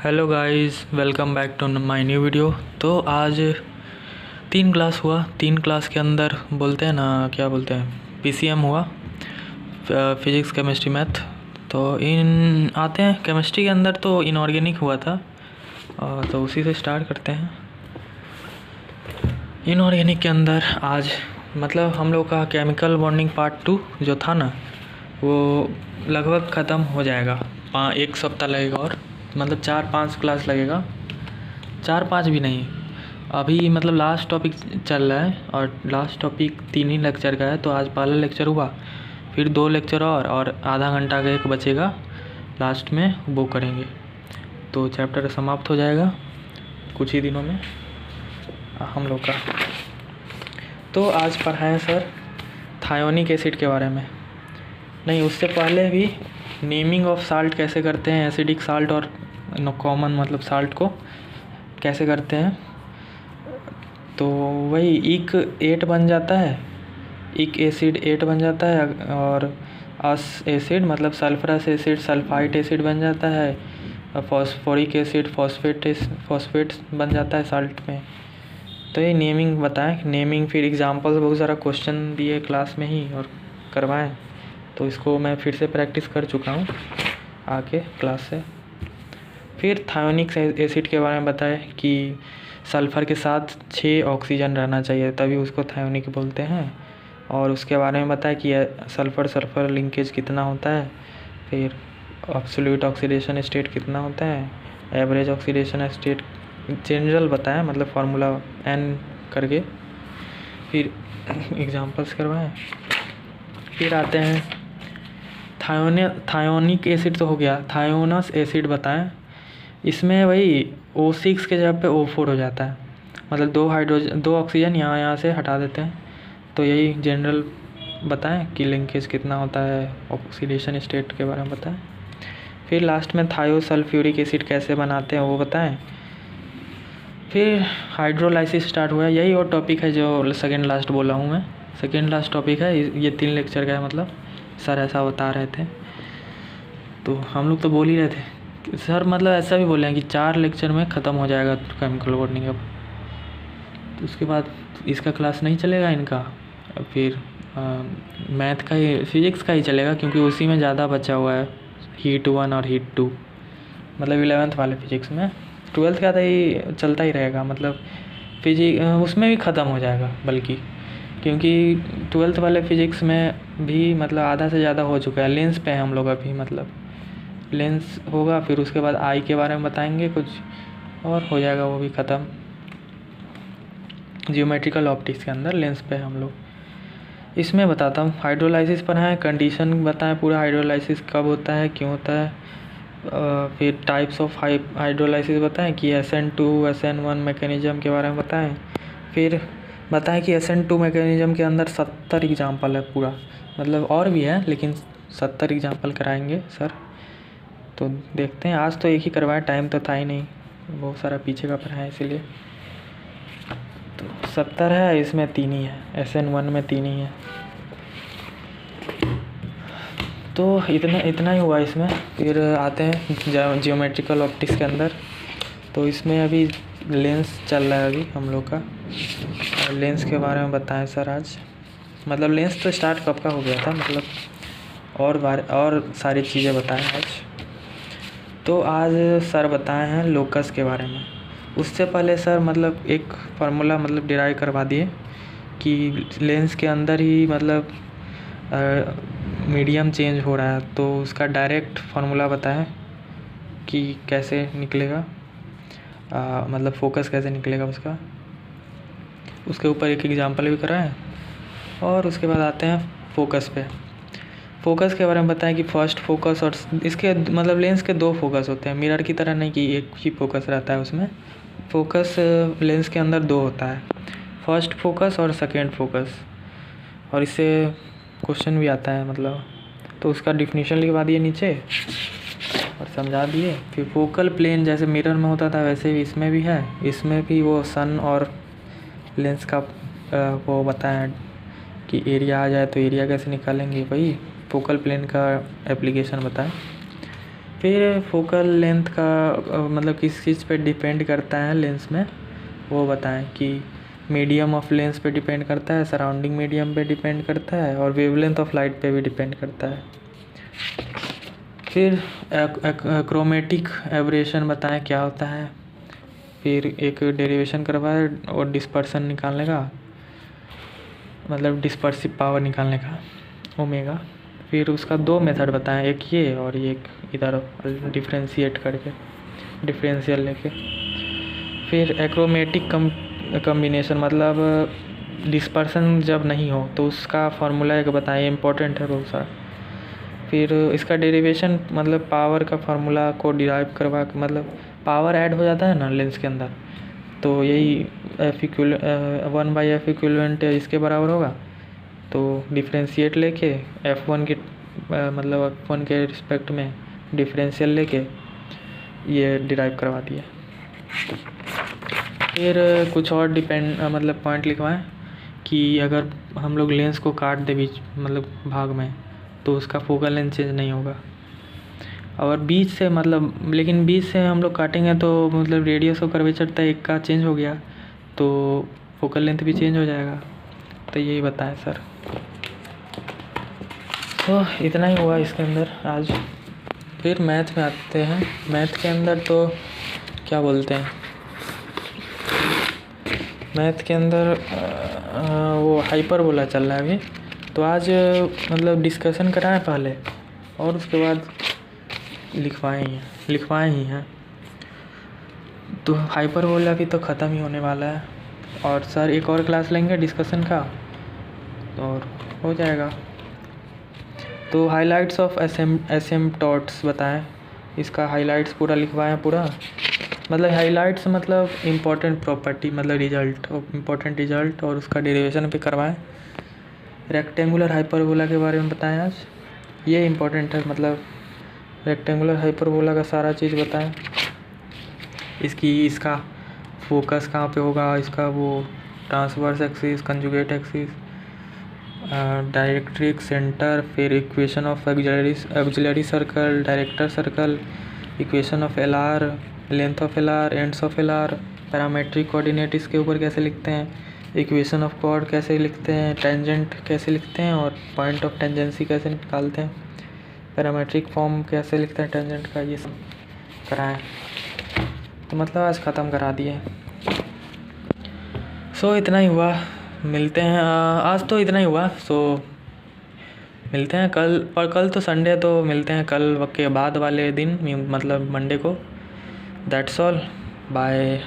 Hello guys, welcome back to my new video. तो आज 3 class हुआ। 3 क्लास के अंदर बोलते हैं ना, क्या बोलते हैं, पीसीएम हुआ, फिज़िक्स केमिस्ट्री मैथ। तो इन आते हैं केमिस्ट्री के अंदर तो इनऑर्गेनिक हुआ था, तो उसी से स्टार्ट करते हैं। इनऑर्गेनिक के अंदर आज मतलब हम लोग का केमिकल बॉन्डिंग पार्ट 2 जो था ना, वो लगभग ख़त्म हो जाएगा। 1 सप्ताह लगेगा और मतलब 4-5 क्लास लगेगा, 4-5 भी नहीं। अभी मतलब लास्ट टॉपिक चल रहा है और लास्ट टॉपिक 3 ही लेक्चर का है। तो आज पहला लेक्चर हुआ, फिर 2 लेक्चर और आधा घंटा का एक बचेगा, लास्ट में वो करेंगे तो चैप्टर समाप्त हो जाएगा कुछ ही दिनों में हम लोग का। तो आज पढ़ाएं सर थायोनिक एसिड के बारे में। नहीं, उससे पहले भी नेमिंग ऑफ साल्ट कैसे करते हैं, एसिडिक साल्ट और कॉमन मतलब साल्ट को कैसे करते हैं। तो वही इक 8 बन जाता है, इक एसिड 8 बन जाता है, और अस एसिड मतलब सल्फरस एसिड सल्फाइट एसिड बन जाता है, फॉस्फोरिक एसिड फॉस्फेट बन जाता है साल्ट में। तो ये नेमिंग बताएं, नेमिंग फिर एग्जांपल्स बहुत सारा क्वेश्चन दिए क्लास में ही और करवाएं। तो इसको मैं फिर से प्रैक्टिस कर चुका हूँ आके क्लास से। फिर थायोनिक एसिड के बारे में बताएं कि सल्फ़र के साथ 6 ऑक्सीजन रहना चाहिए, तभी उसको थायोनिक बोलते हैं। और उसके बारे में बताएं कि सल्फ़र लिंकेज कितना होता है, फिर एब्सोल्यूट ऑक्सीडेशन स्टेट कितना होता है, एवरेज ऑक्सीडेशन स्टेट जनरल बताएं, मतलब फार्मूला n करके, फिर एग्जांपल्स करवाएं। फिर आते हैं थायोनिक एसिड तो हो गया, थायोनस एसिड बताएं। इसमें वही O6 के जगह पे O4 हो जाता है, मतलब 2 ऑक्सीजन यहाँ से हटा देते हैं। तो यही जनरल बताएं कि लिंकेज कितना होता है, ऑक्सीडेशन स्टेट के बारे में बताएं। फिर लास्ट में थायोसल्फ्यूरिक एसिड कैसे बनाते हैं वो बताएं। फिर हाइड्रोलाइसिस स्टार्ट हुआ। यही और टॉपिक है जो सेकेंड लास्ट बोला हूँ मैं, सेकेंड लास्ट टॉपिक है ये। 3 लेक्चर का है, मतलब सर ऐसा बता रहे थे। तो हम लोग तो बोल ही रहे थे सर, मतलब ऐसा भी बोले हैं कि 4 लेक्चर में ख़त्म हो जाएगा केमिकल बॉन्डिंग। अब तो उसके बाद इसका क्लास नहीं चलेगा इनका, फिर मैथ का ही, फिज़िक्स का ही चलेगा, क्योंकि उसी में ज़्यादा बचा हुआ है, हीट 1 और हीट 2, मतलब 11th वाले फिज़िक्स में। 12th का तो ही चलता ही रहेगा, मतलब उसमें भी ख़त्म हो जाएगा बल्कि, क्योंकि 12th वाले फिज़िक्स में भी मतलब आधा से ज़्यादा हो चुका है। लेंस पे है हम लोग अभी, मतलब लेंस होगा, फिर उसके बाद आई के बारे में बताएंगे कुछ और हो जाएगा वो भी ख़त्म। जियोमेट्रिकल ऑप्टिक्स के अंदर लेंस पे हम लोग। इसमें बताता हूँ, हाइड्रोलाइसिस पर है, कंडीशन बताएं पूरा, हाइड्रोलाइसिस कब होता है, क्यों होता है। फिर टाइप्स ऑफ हाइड्रोलाइसिस बताएं कि SN2 SN1 मैकेनिज़्म के बारे में बताएं। फिर बताएं कि SN2 मैकेनिज़्म के अंदर 70 एग्जाम्पल है पूरा, मतलब और भी है लेकिन 70 एग्जाम्पल कराएंगे सर। तो देखते हैं, आज तो एक ही करवाएं, टाइम तो था ही नहीं, बहुत सारा पीछे का पढ़ा है इसीलिए। तो 70 है, इसमें 3 ही है, SN1 में 3 ही है। तो इतना ही हुआ इसमें। फिर आते हैं जियोमेट्रिकल ऑप्टिक्स के अंदर। तो इसमें अभी लेंस चल रहा है अभी हम लोग का, और लेंस के बारे में बताएं सर आज। मतलब लेंस तो स्टार्ट कब का हो गया था, मतलब और सारी चीज़ें बताएं आज। तो आज सर बताए हैं लोकस के बारे में। उससे पहले सर मतलब एक फार्मूला मतलब डिराइव करवा दिए कि लेंस के अंदर ही मतलब मीडियम चेंज हो रहा है, तो उसका डायरेक्ट फार्मूला बताएं कि कैसे निकलेगा, मतलब फोकस कैसे निकलेगा उसका। उसके ऊपर एक एग्जांपल भी कराएं। और उसके बाद आते हैं फोकस पे। फोकस के बारे में बताएं कि फर्स्ट फोकस, और इसके मतलब लेंस के 2 फोकस होते हैं, मिरर की तरह नहीं कि एक ही फोकस रहता है उसमें। फोकस लेंस के अंदर 2 होता है, फर्स्ट फोकस और सेकेंड फोकस, और इससे क्वेश्चन भी आता है मतलब। तो उसका डिफिनीशन लिखवा दिए नीचे और समझा दिए। फिर फोकल प्लेन जैसे मिरर में होता था वैसे भी इसमें भी है, इसमें भी वो सन और लेंस का वो बताएं कि एरिया आ जाए तो एरिया कैसे निकालेंगे, वही फोकल प्लेन का एप्लीकेशन बताएं। फिर फोकल लेंथ का मतलब किस चीज़ पे डिपेंड करता है लेंस में, वो बताएं कि मीडियम ऑफ लेंस पे डिपेंड करता है, सराउंडिंग मीडियम पे डिपेंड करता है और वेवलेंथ ऑफ लाइट पे भी डिपेंड करता है। फिर क्रोमेटिक एब्रेशन बताएं क्या होता है। फिर एक डेरिवेशन करवाए और डिस्पर्सन निकालने का, मतलब डिस्पर्सिव पावर निकालने का, ओमेगा। फिर उसका 2 मेथड बताएं, एक ये और एक इधर डिफ्रेंशिएट करके, डिफरेंशियल लेके। फिर एक्रोमेटिक कम्बिनेशन मतलब डिस्पर्सन जब नहीं हो तो उसका फार्मूला एक बताएं, इम्पोर्टेंट है बहुत सारा। फिर इसका डेरिवेशन मतलब पावर का फार्मूला को डिराइव करवा के, मतलब पावर ऐड हो जाता है ना लेंस के अंदर, तो यही वन बाई एफ इक्विवेलेंट इसके बराबर होगा। तो डिफ्रेंशिएट लेके F1 की मतलब F1 के रिस्पेक्ट में डिफरेंशियल लेके ये डिराइव करवा दिया। फिर कुछ और मतलब पॉइंट लिखवाएं कि अगर हम लोग लेंस को काट दे बीच मतलब भाग में तो उसका फोकल लेंथ चेंज नहीं होगा। और बीच से मतलब लेकिन बीच से हम लोग काटेंगे तो मतलब रेडियस और कर्वेचर तक एक का चेंज हो गया तो फोकल लेंथ भी चेंज हो जाएगा। तो यही बताएं सर। तो इतना ही हुआ इसके अंदर आज। फिर मैथ में आते हैं। मैथ के अंदर तो क्या बोलते हैं, मैथ के अंदर वो हाइपरबोला चल रहा है अभी, तो आज मतलब डिस्कशन कराएं पहले और उसके बाद लिखवाएं ही हैं। तो हाइपरबोला भी तो ख़त्म ही होने वाला है और सर एक और क्लास लेंगे डिस्कशन का और हो जाएगा। तो हाइलाइट्स ऑफ एसिम्पटोट्स बताएं, इसका हाइलाइट्स पूरा लिखवाएं पूरा। मतलब हाइलाइट्स मतलब इम्पोर्टेंट प्रॉपर्टी, मतलब रिजल्ट, इम्पोर्टेंट रिजल्ट और उसका डेरिवेशन भी करवाएं। रेक्टेंगुलर हाइपरबोला के बारे में बताएं आज, ये इम्पोर्टेंट है, मतलब रेक्टेंगुलर हाइपरबोला का सारा चीज़ बताएं। इसका फोकस कहाँ पे होगा, इसका वो transverse axis, conjugate axis, directrix, centre, फिर equation of auxiliary circle, director circle, equation of LR, length of LR, ends of LR, parametric coordinate इसके ऊपर कैसे लिखते हैं, इक्वेशन ऑफ कॉर्ड कैसे लिखते हैं, टेंजेंट कैसे लिखते हैं और पॉइंट ऑफ टेंजेंसी कैसे निकालते हैं, पैरामेट्रिक फॉर्म कैसे लिखते हैं टेंजेंट का, ये सब कराएं। तो मतलब आज ख़त्म करा दिए। सो इतना ही हुआ, मिलते हैं आज तो इतना ही हुआ। सो मिलते हैं कल, और कल तो संडे तो मिलते हैं कल के बाद वाले दिन, मतलब मंडे को। That's all, bye.